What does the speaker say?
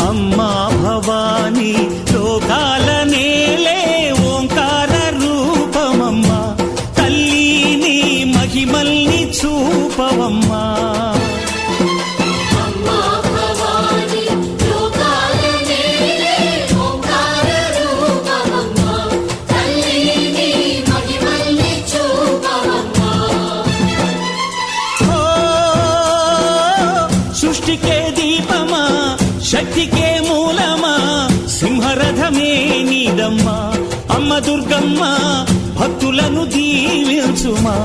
అమ్మా భవానీ లోకాల నేలే ఓంకార రూపమమ్మా తల్లి నీ మహిమల్ని చూపవమ్మా సృష్టికే దీపమా శక్తికే మూలమా సింహరథమే నీదమ్మా అమ్మ దుర్గమ్మ భక్తులను దీవించుమా